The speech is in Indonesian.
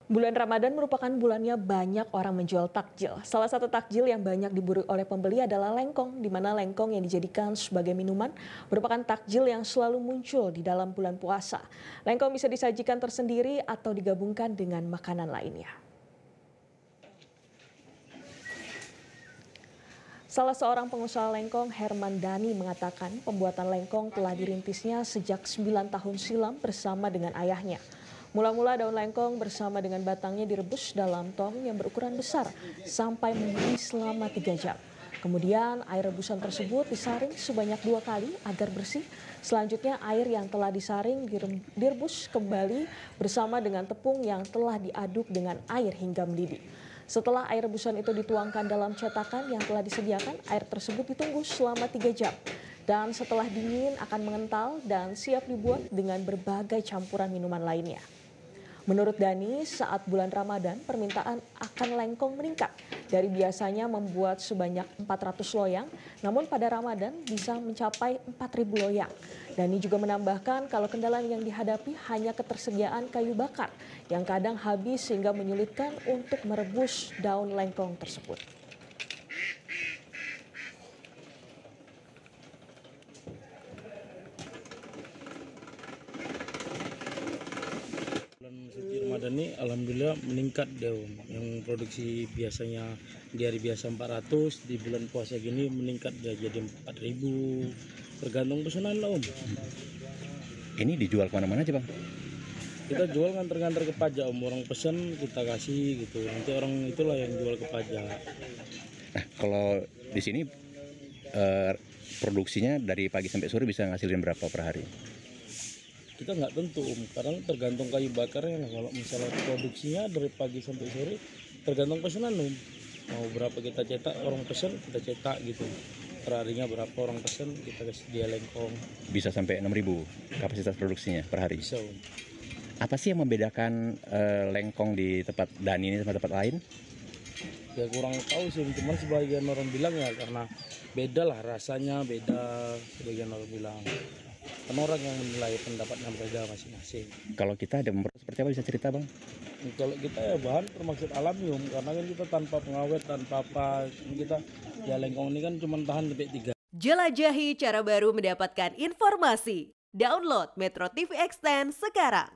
Bulan Ramadan merupakan bulannya banyak orang menjual takjil. Salah satu takjil yang banyak diburu oleh pembeli adalah lengkong, di mana lengkong yang dijadikan sebagai minuman merupakan takjil yang selalu muncul di dalam bulan puasa. Lengkong bisa disajikan tersendiri atau digabungkan dengan makanan lainnya. Salah seorang pengusaha lengkong, Herman Dani, mengatakan pembuatan lengkong telah dirintisnya sejak 9 tahun silam bersama dengan ayahnya. Mula-mula daun lengkong bersama dengan batangnya direbus dalam tong yang berukuran besar sampai mendidih selama 3 jam. Kemudian air rebusan tersebut disaring sebanyak 2 kali agar bersih. Selanjutnya air yang telah disaring direbus kembali bersama dengan tepung yang telah diaduk dengan air hingga mendidih. Setelah air rebusan itu dituangkan dalam cetakan yang telah disediakan, air tersebut ditunggu selama 3 jam. Dan setelah dingin akan mengental dan siap dibuat dengan berbagai campuran minuman lainnya. Menurut Dani, saat bulan Ramadan, permintaan akan lengkong meningkat. Dari biasanya membuat sebanyak 400 loyang, namun pada Ramadan bisa mencapai 4.000 loyang. Dani juga menambahkan kalau kendala yang dihadapi hanya ketersediaan kayu bakar, yang kadang habis sehingga menyulitkan untuk merebus daun lengkong tersebut. Bulan suci Ramadan ini alhamdulillah meningkat deh Om. Yang produksi biasanya di hari biasa 400, di bulan puasa gini meningkat dia jadi 4.000. Tergantung pesanan lah Om. Ini dijual kemana-mana aja Bang? Kita jual nganter-nganter ke pajak Om. Orang pesen kita kasih gitu. Nanti orang itulah yang jual ke pajak. Nah kalau di sini produksinya dari pagi sampai sore bisa ngasilin berapa per hari? Kita nggak tentu Om. Kadang tergantung kayu bakarnya lah. Kalau misalnya produksinya dari pagi sampai sore tergantung pesanan Om. Mau berapa kita cetak, orang pesen kita cetak gitu. Perharinya berapa orang pesen kita kasih dia lengkong. Bisa sampai 6.000 kapasitas produksinya per hari? Bisa Om. Apa sih yang membedakan lengkong di tempat Dani ini sama tempat lain? Ya kurang tahu sih, cuman sebagian orang bilang ya karena beda lah rasanya, beda sebagian orang bilang. Kan orang yang menilai pendapatnya beda masing-masing. Kalau kita ada memperoleh seperti apa bisa cerita Bang? Kalau kita ya bahan termaksud alami Om, karena kan kita tanpa pengawet, tanpa apa, kita ya lengkong ini kan cuma tahan sampai 3. Jelajahi cara baru mendapatkan informasi. Download Metro TV Extend sekarang.